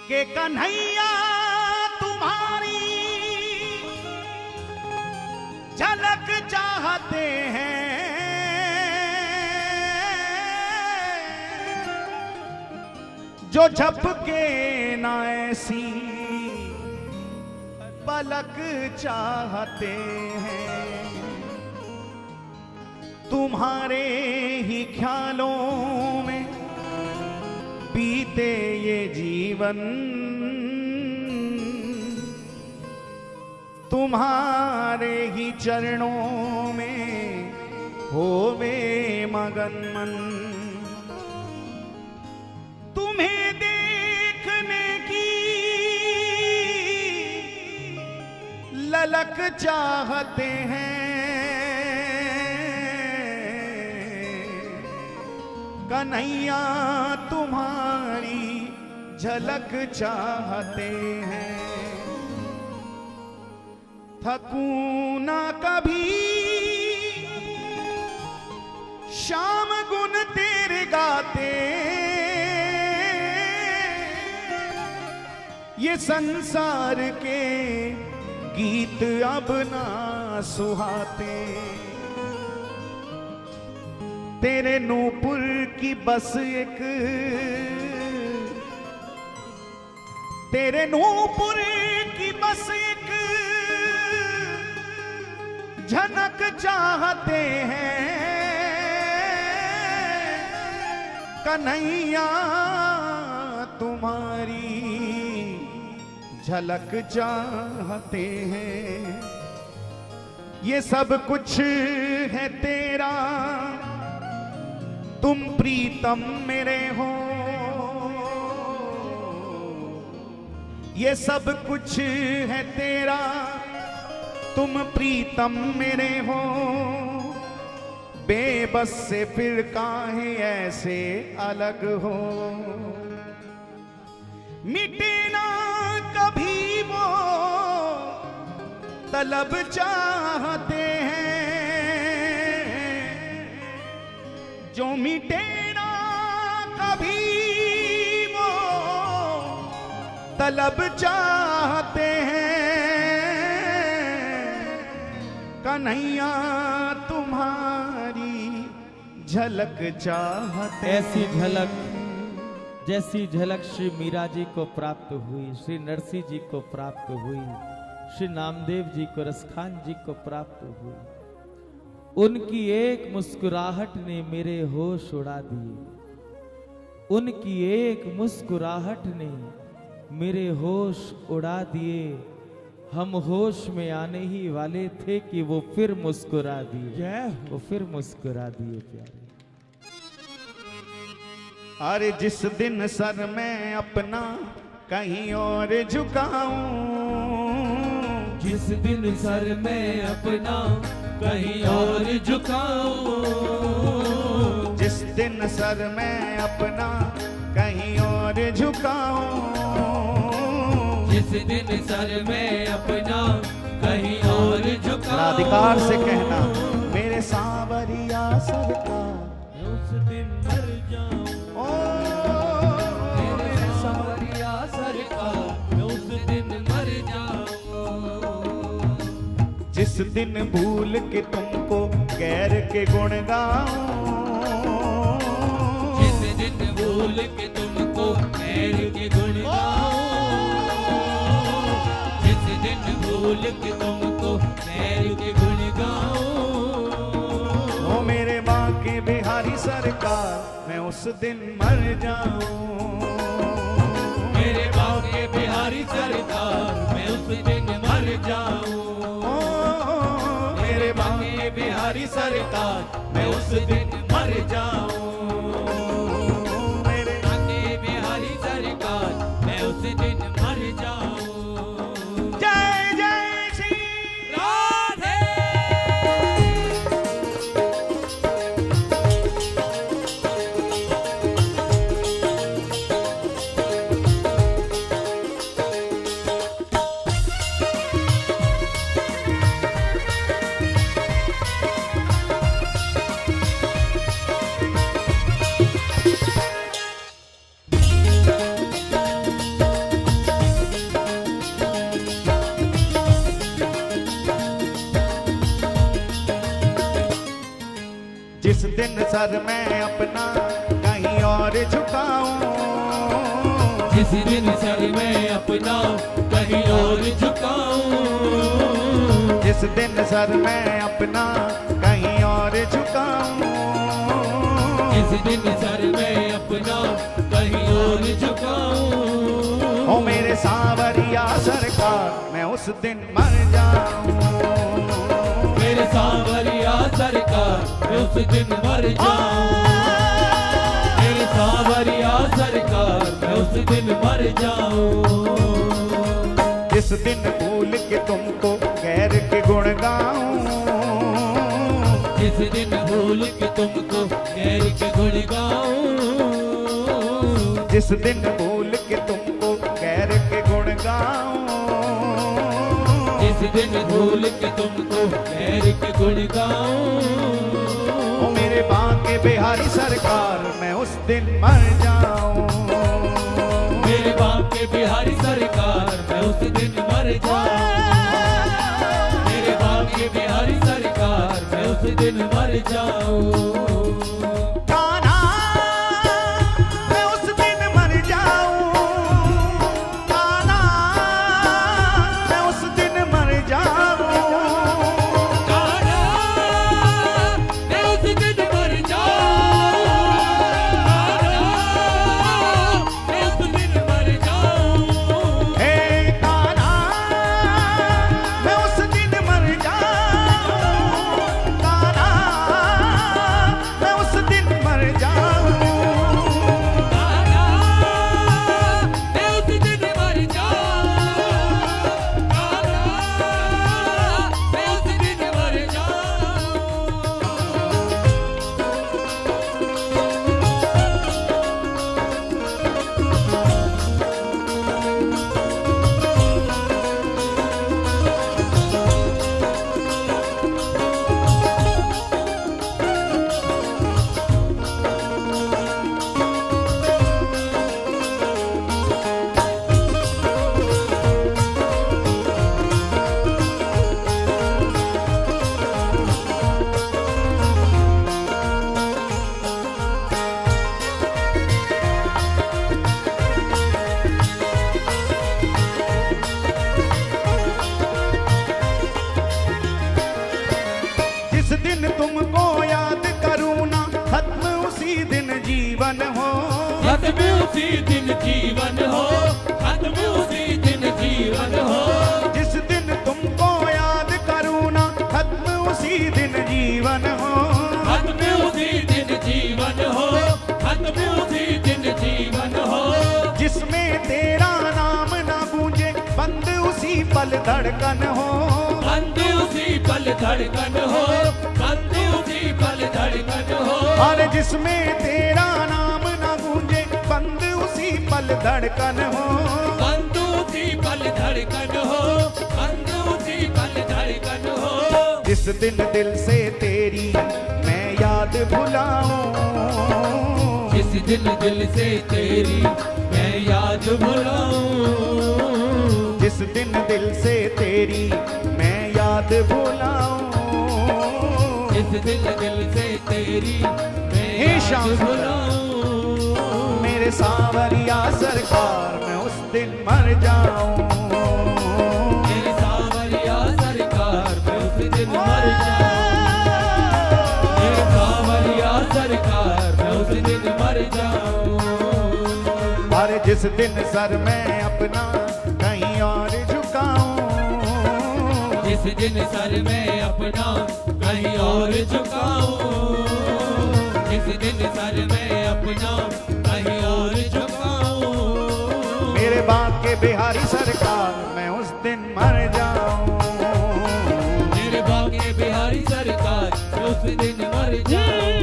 के कन्हैया तुम्हारी झलक चाहते हैं, जो झपके ना ऐसी पलक चाहते हैं। तुम्हारे ही ख्यालों में बीते ये जीवन, तुम्हारे ही चरणों में होवे मगन मन। तुम्हें देखने की ललक चाहते हैं, कन्हैया तुम्हारी झलक चाहते हैं। थकूं ना कभी शाम गुन तेरे गाते, ये संसार के गीत अब ना सुहाते। तेरे नूपुर की बस एक, तेरे नूपुर की बस एक झनक चाहते हैं, कन्हैया तुम्हारी झलक चाहते हैं। ये सब कुछ है तेरा, तुम प्रीतम मेरे हो। ये सब कुछ है तेरा, तुम प्रीतम मेरे हो। बेबस से फिर काहे ऐसे अलग हो। मिटे ना कभी वो तलब चाहते हैं, जो मिटे ना कभी वो तलब चाहते हैं, कन्हैया तुम्हारी झलक चाहते। ऐसी झलक जैसी झलक श्री मीरा जी को प्राप्त हुई, श्री नरसिंह जी को प्राप्त हुई, श्री नामदेव जी को, रसखान जी को प्राप्त हुई। उनकी एक मुस्कुराहट ने मेरे होश उड़ा दिए। उनकी एक मुस्कुराहट ने मेरे होश उड़ा दिए। हम होश में आने ही वाले थे कि वो फिर मुस्कुरा दिए, वो फिर मुस्कुरा दिए प्यारे। अरे जिस दिन सर मैं अपना कहीं और झुकाऊं, जिस दिन सर मैं अपना कहीं और झुकाऊं, जिस दिन सर मैं अपना कहीं और झुकाऊं, जिस दिन सर मैं अपना कहीं और झुकाऊं, अधिकार से कहना मेरे सांवरिया सरकार, मैं उस दिन मर जाऊं। मेरे सांवरिया सरकार, मैं उस दिन मर जाऊं। जिस दिन भूल के तुमको गैर के गुण गाऊं, जिस दिन भूल के तुमको गैर के गुण गाऊं, जिस दिन भूल के तुमको गैर के गुण गाऊं, ओ मेरे बांके बिहारी सरकार, मैं उस दिन मर जाऊं। मेरे बांके बिहारी सरकार, मैं उस दिन मर जाऊं। मेरे बांके बिहारी सरकार, मैं उस दिन मर जाऊं। मेरे बांके बिहारी सरकार, मैं उस दिन मर जाऊं। जय जय श्री राधे। दिन सर मैं अपना कहीं और झुकाऊं, जिस दिन सर मैं अपना कहीं और झुकाऊं, जिस दिन सर मैं अपना कहीं और झुकाऊं, जिस दिन सर मैं अपना कहीं और झुकाऊं, ओ मेरे सांवरिया सरकार मैं उस दिन मर जाऊं, मेरे सांवरिया सरकार मैं उस दिन मर जाऊं, मेरे सांवरिया सरकार मैं उस दिन मर जाऊं, जिस दिन भूल के तुमको गैर के गुण गाऊं, जिस दिन भूल के तुमको गैर के गुण गाऊं, जिस दिन भूल के तुमको गैर के गुण गाऊं, जिस दिन भूल के तुमको गैर के गुण गाऊं, ओ मेरे बांके बिहारी सरकार मैं उस दिन मर जाऊं, मेरे बाप के बिहारी सरकार मैं उस दिन मर जाऊं, मेरे बाप के बिहारी सरकार मैं उस दिन मर जाऊं, कान्हा मैं उस दिन मर जाऊं, कान्हा मैं उस दिन मर जाऊं, कान्हा मैं उस दिन मर जाऊं, कान्हा मैं उस दिन मर जाऊं, हे कान्हा मैं उस दिन मर जाऊं, कान्हा मैं उस दिन मर जाऊं, कान्हा मैं उस दिन मर जाऊं, कान्हा मैं उस दिन मर जिस दिन तुमको याद करूं ना खत्म उसी दिन जीवन हो, खत्म उसी दिन जीवन हो, खत्म उसी दिन जीवन हो, जिस दिन तुमको याद करूं ना खत्म उसी दिन जीवन हो, खत्म उसी दिन जीवन हो, खत्म उसी दिन जीवन हो, जिसमें तेरा नाम ना गूंजे बंद उसी पल धड़कन हो, बंद उसी पल धड़कन हो, बंद उसी पल धड़कन हो, और जिसमें तेरा नाम ना गूंजे बंद उसी पल धड़कन हो, बंद उसी पल धड़कन हो, बंद उसी पल धड़कन हो, जिस दिन दिल से तेरी मैं याद भुलाऊं, जिस दिन दिल से तेरी मैं याद भुलाऊं, जिस दिन दिल से तेरी मैं याद भुलाऊं, जिस दिन दिल से तेरी मैं हे याद श्याम भुलाऊं, मेरे सांवरिया सरकार मैं उस दिन मर जाऊं, मेरे सांवरिया सरकार मैं उस दिन मर जाऊं, मेरे सांवरिया सरकार मैं उस दिन मर जाऊं, और जिस दिन सर मैं अपना कहीं और झुकाऊं, जिस दिन सर मैं अपना कहीं और झुकाऊं, जिस दिन सर मैं अपना कहीं और झुकाऊं, मेरे बांके बिहारी सरकार मैं उस दिन मर जाऊं, मेरे बागे बिहारी सरकार मैं उस दिन मर जाऊं,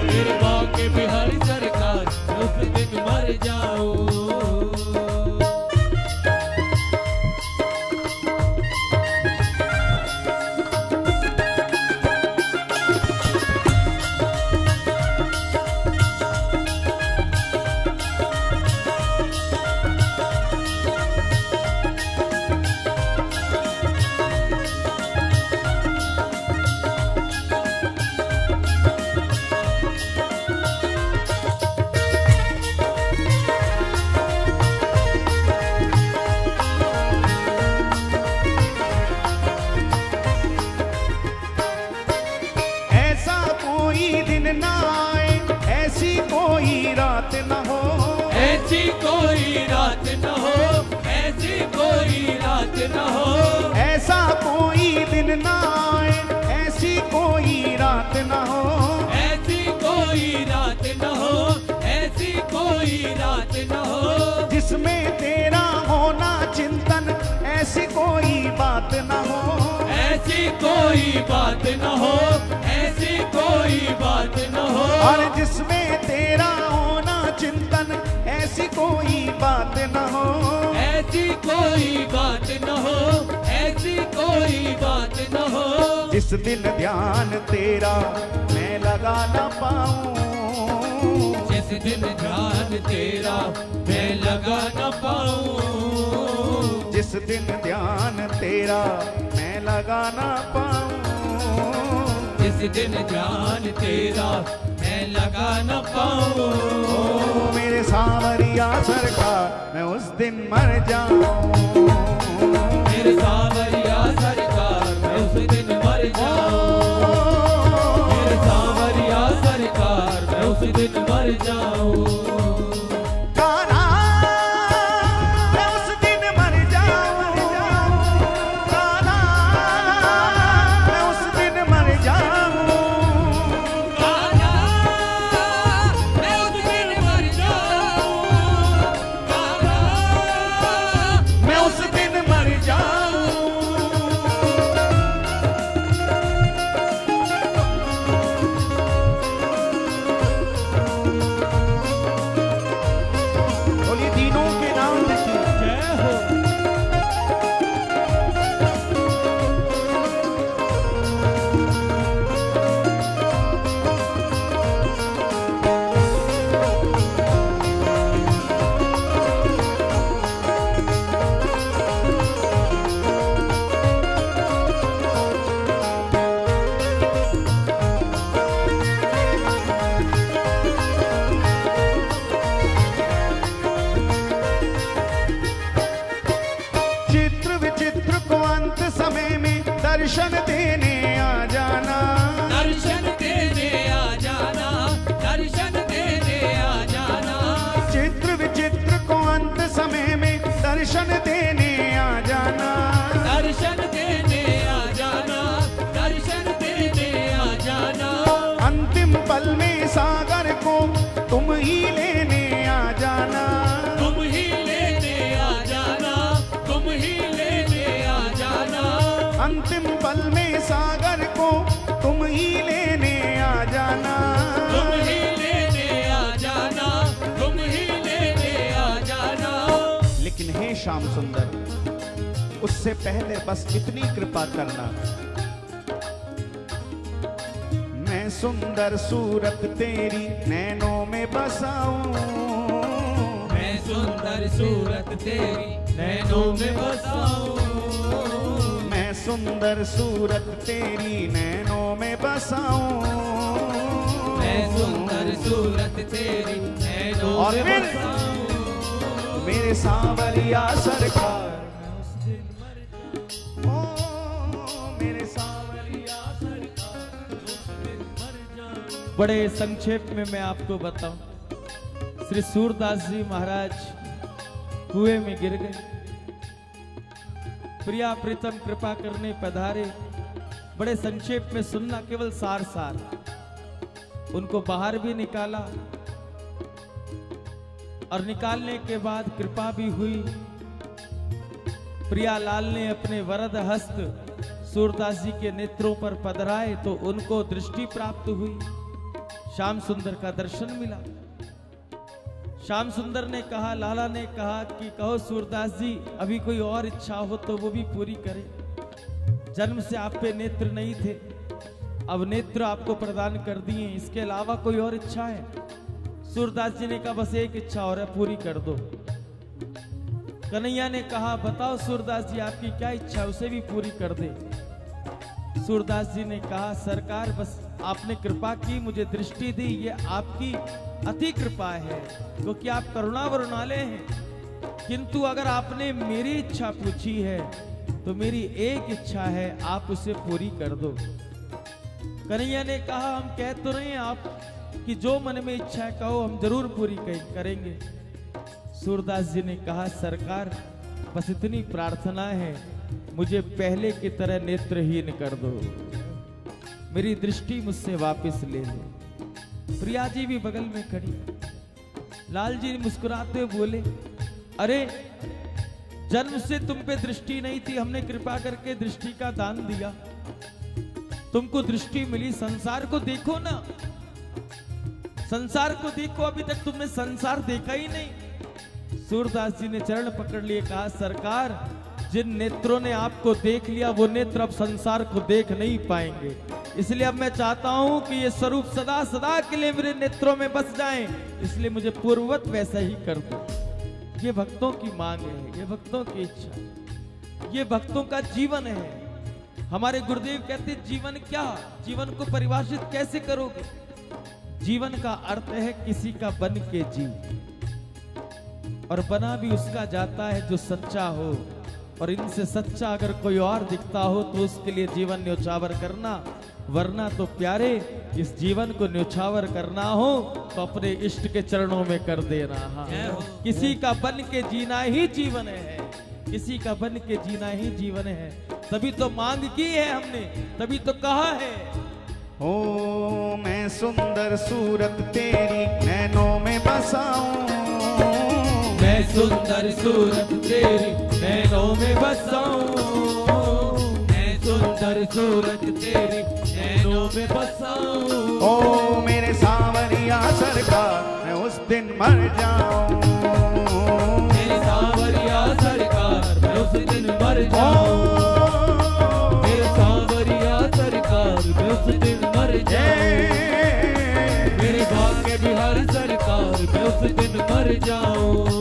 मेरे बागे बिहारी सरकार मैं उस दिन मर जाऊं, ऐसी कोई रात न हो, ऐसी कोई रात न हो, ऐसा कोई दिन ना आए, ऐसी कोई रात ना हो, ऐसी कोई रात न हो, ऐसी कोई रात न हो, जिसमें तेरा होना चिंतन, ऐसी कोई बात ना हो, ऐसी कोई बात न हो, ऐसी कोई बात न हो, और जिसमें तेरा होना चिंतन, ऐसी कोई बात ना हो, ऐसी कोई बात न हो, ऐसी कोई बात न हो, जिस दिन ध्यान तेरा मैं लगा ना पाऊं, जिस दिन ध्यान तेरा मैं लगा न पाऊं, जिस दिन ध्यान तेरा मैं लगा ना पाऊं, जिस दिन ध्यान तेरा मैं लगा न पाऊं, ओ मेरे सांवरिया सरकार मैं उस दिन मर जाऊं, मेरे सांवरिया सरकार मैं उस दिन मर जाऊं, मेरे सांवरिया सरकार मैं उस दिन मर जाऊं, कान्हा मैं उस दिन मर जाऊं, कान्हा मैं उस दिन मर जाऊं, कान्हा मैं उस दिन मर जाऊं, कान्हा मैं उस दिन मर जाऊं। बोलिए तीनों के नाम देखिए। जय हो। चित्र विचित्र को अंत समय में दर्शन देने आ जाना, दर्शन देने आ जाना, दर्शन देने आ जाना, चित्र विचित्र को अंत समय में दर्शन देने आ जाना, दर्शन देने आ जाना, दर्शन देने आ जाना, अंतिम पल में सागर को तुम ही लेने आ जाना, तुम ही लेने आ जाना, तुम ही लेने आ जाना, अंतिम पल में सागर को तुम ही लेने आ जाना, तुम ही लेने आ जाना, तुम ही लेने आ जाना, लेकिन हे श्याम सुंदर उससे पहले बस इतनी कृपा करना, मैं सुंदर सूरत तेरी नैनों में बसाऊं, मैं सुंदर सूरत तेरी नैनों में बसाऊं, मैं सुंदर सूरत तेरी नैनों में बसाऊं, मैं सुंदर सूरत तेरी नैनों और में फिर बसाऊं, मेरे सांवरिया सरकार ओ मेरे सांवरिया बड़े संक्षेप में मैं आपको बताऊं, श्री सूरदास जी महाराज कुएं में गिर गए, प्रिया प्रीतम कृपा करने पधारे। बड़े संक्षेप में सुनना, केवल सार सार। उनको बाहर भी निकाला और निकालने के बाद कृपा भी हुई। प्रियालाल ने अपने वरद हस्त सूरदास जी के नेत्रों पर पधराए तो उनको दृष्टि प्राप्त हुई, श्याम सुंदर का दर्शन मिला। श्याम सुंदर ने कहा, लाला ने कहा कि कहो सूरदास जी, अभी कोई और इच्छा हो तो वो भी पूरी करें। जन्म से आप पे नेत्र नहीं थे, अब नेत्र आपको प्रदान कर दिए, इसके अलावा कोई और इच्छा है? सूरदास जी ने कहा, बस एक इच्छा और है, पूरी कर दो। कन्हैया ने कहा, बताओ सूरदास जी आपकी क्या इच्छा है, उसे भी पूरी कर दे। सूरदास जी ने कहा, सरकार बस आपने कृपा की, मुझे दृष्टि दी, ये आपकी अति कृपा है, क्योंकि आप करुणा वरुणालय हैं। किंतु अगर आपने मेरी इच्छा पूछी है तो मेरी एक इच्छा है, आप उसे पूरी कर दो। कन्हैया ने कहा, हम कह तो रहे हैं आप कि जो मन में इच्छा है कहो, हम जरूर पूरी करेंगे। सूरदास जी ने कहा सरकार बस इतनी प्रार्थना है, मुझे पहले की तरह नेत्रहीन कर दो, मेरी दृष्टि मुझसे वापस ले लो। प्रिया जी भी बगल में खड़ी, लाल जी मुस्कुराते हुए बोले, अरे जन्म से तुम पे दृष्टि नहीं थी, हमने कृपा करके दृष्टि का दान दिया, तुमको दृष्टि मिली, संसार को देखो ना, संसार को देखो, अभी तक तुमने संसार देखा ही नहीं। सूरदास जी ने चरण पकड़ लिए, कहा सरकार जिन नेत्रों ने आपको देख लिया वो नेत्र अब संसार को देख नहीं पाएंगे, इसलिए अब मैं चाहता हूं कि ये स्वरूप सदा सदा के लिए मेरे नेत्रों में बस जाएं, इसलिए मुझे पूर्ववत वैसा ही कर दो। ये भक्तों की मांग है, ये भक्तों की इच्छा, ये भक्तों का जीवन है। हमारे गुरुदेव कहते जीवन क्या, जीवन को परिभाषित कैसे करोगे? जीवन का अर्थ है किसी का बन के जी, और बना भी उसका जाता है जो सच्चा हो, और इनसे सच्चा अगर कोई और दिखता हो तो उसके लिए जीवन न्योछावर करना, वरना तो प्यारे इस जीवन को न्योछावर करना हो तो अपने इष्ट के चरणों में कर देना। हाँ, किसी का बन के जीना ही जीवन है, किसी का बन के जीना ही जीवन है। तभी तो मांग की है हमने, तभी तो कहा है, ओ मैं सुंदर सूरत तेरी नैनों में बसाऊं, मैं सुंदर सूरत तेरी नैनों में बसाऊं, मैं सुंदर सूरत तेरी नैनों में बसाऊं। ओ मेरे सांवरिया सरकार मैं उस दिन मर जाऊं, मेरे सांवरिया सरकार मैं उस दिन मर जाऊं, मेरे सांवरिया सरकार मैं उस दिन मर जाऊं, मेरे भाग्य बिहारी सरकार मैं उस दिन मर जाऊं।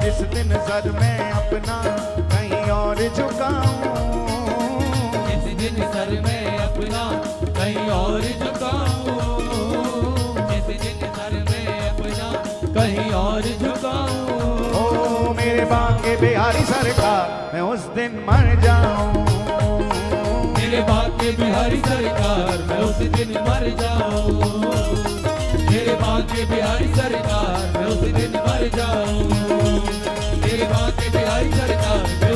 जिस दिन सर मैं अपना कहीं और झुकाऊं, जिस दिन सर मैं अपना कहीं और झुकाऊं, जिस दिन सर मैं अपना कहीं और झुकाऊं। ओ मेरे बांके बिहारी सरकार मैं उस दिन मर जाऊं, मेरे बांके बिहारी सरकार मैं उस दिन मर जाऊं, मेरे बांके बिहारी सरकार मैं उस दिन मर जाऊं, मेरे बांके बिहारी सरकार मैं